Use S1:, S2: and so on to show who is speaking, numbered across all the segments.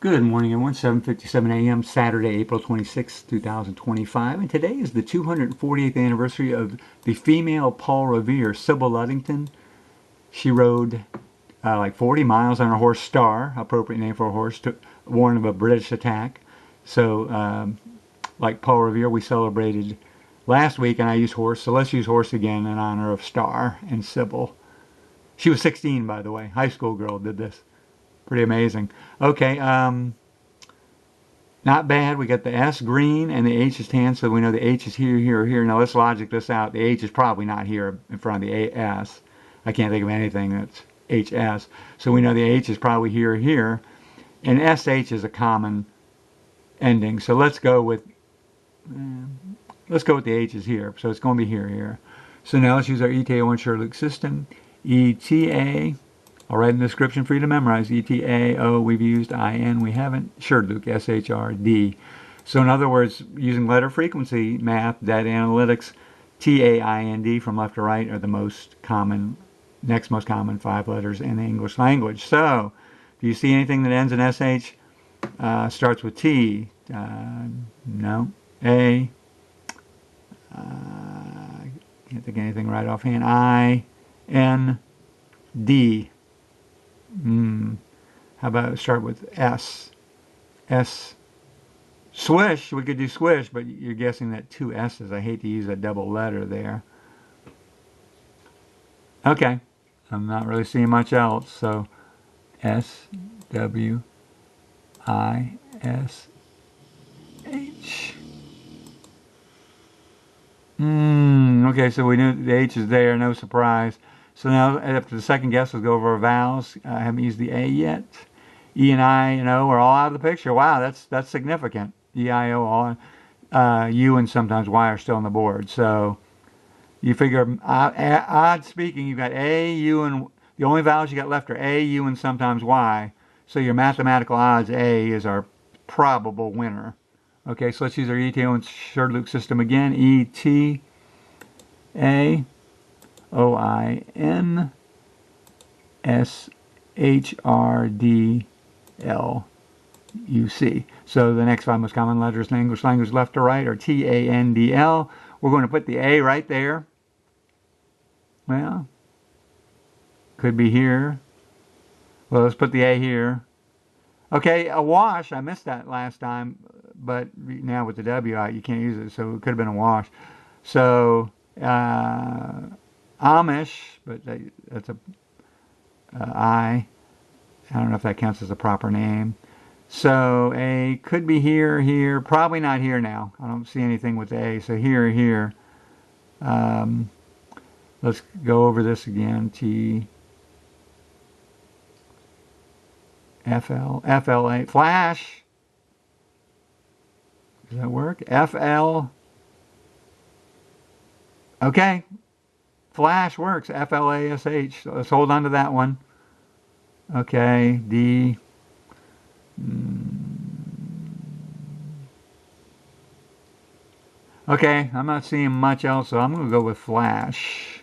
S1: Good morning, everyone. 7:57 a.m. Saturday, April 26, 2025. And today is the 248th anniversary of the female Paul Revere, Sybil Ludington. She rode like 40 miles on her horse Star, appropriate name for a horse, to warn of a British attack. So, like Paul Revere, we celebrated last week, and I used horse. So let's use horse again in honor of Star and Sybil. She was 16, by the way. High school girl did this. Pretty amazing. Okay, not bad. We got the S green and the H is tan, so we know the H is here, here, or here. Now let's logic this out. The H is probably not here in front of the S. I can't think of anything that's HS. So we know the H is probably here, or here. And SH is a common ending. So let's go with the H is here. So it's going to be here, here. So now let's use our ETAOIN SHRDLUC system. ETA. I'll write in the description for you to memorize. ETAO, we've used IN, we haven't. SHRDLUC, SHRD. So in other words, using letter frequency math, data analytics, TAIND from left to right are the most common, next most common 5 letters in the English language. So, do you see anything that ends in SH? Starts with T. No. A. Can't think of anything right offhand. I. N. D. How about start with S? S. Swish. We could do swish, but you're guessing that 2 S's. I hate to use a double letter there. Okay. I'm not really seeing much else. So S, W, I, S, H. Okay, so we knew the H is there. No surprise. So now, after the second guess, let's go over our vowels. I haven't used the A yet. E and I and O are all out of the picture. Wow, that's significant. E, I, O, all. U and sometimes Y are still on the board. So you figure, odd speaking, you've got A, U, and the only vowels you got left are A, U, and sometimes Y. So your mathematical odds, A is our probable winner. Okay, so let's use our ETAOIN SHRDLUC system again. E, T, A. OIN SHRDLUC. So the next 5 most common letters in the English language left to right are TANDL. We're going to put the A right there. Well, could be here. Well, let's put the A here. Okay, a wash. I missed that last time, but now with the W out, you can't use it, so it could have been a wash. So, Amish, but that's a I don't know if that counts as a proper name. So A could be here, here, probably not here now. I don't see anything with A, so here, here. Let's go over this again. T, FL, FLA, flash. Does that work? FL. Okay. Flash works. FLASH. Let's hold on to that one. Okay. D. Okay. I'm not seeing much else, so I'm going to go with Flash.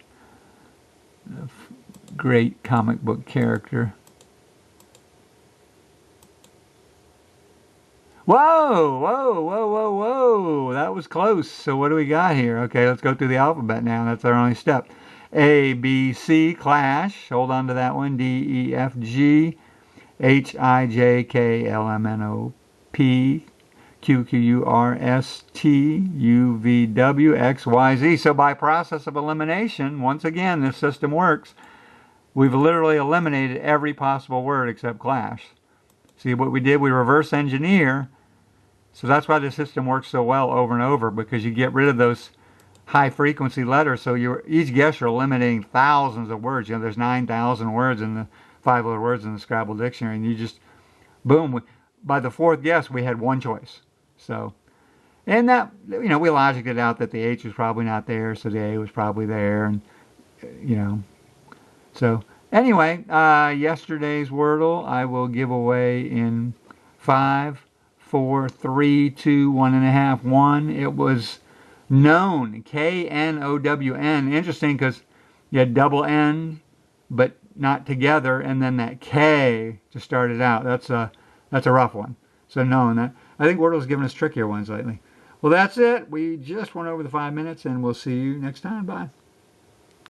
S1: Great comic book character. Whoa, whoa, whoa, whoa, whoa. That was close. So what do we got here? Okay, let's go through the alphabet now. That's our only step. A, B, C, clash. Hold on to that one. D, E, F, G, H, I, J, K, L, M, N, O, P, Q, Q, U, R, S, T, U, V, W, X, Y, Z. So by process of elimination, once again, this system works. We've literally eliminated every possible word except clash. See what we did? We reverse engineer. So that's why the system works so well over and over, because you get rid of those high frequency letters. So each guess you're eliminating thousands of words. You know, there's 9,000 words in the 5-letter words in the Scrabble dictionary, and you just boom. By the 4th guess, we had one choice. So, and that, you know, we logicked it out that the H was probably not there, so the A was probably there, and you know, so. Anyway, yesterday's Wordle I will give away in 5, 4, 3, 2, 1.5, 1. It was known, K-N-O-W-N. Interesting because you had double N, but not together, and then that K to start it out. That's a That's a rough one. So knowing that, I think Wordle's given us trickier ones lately. Well, that's it. We just went over the 5 minutes, and we'll see you next time. Bye.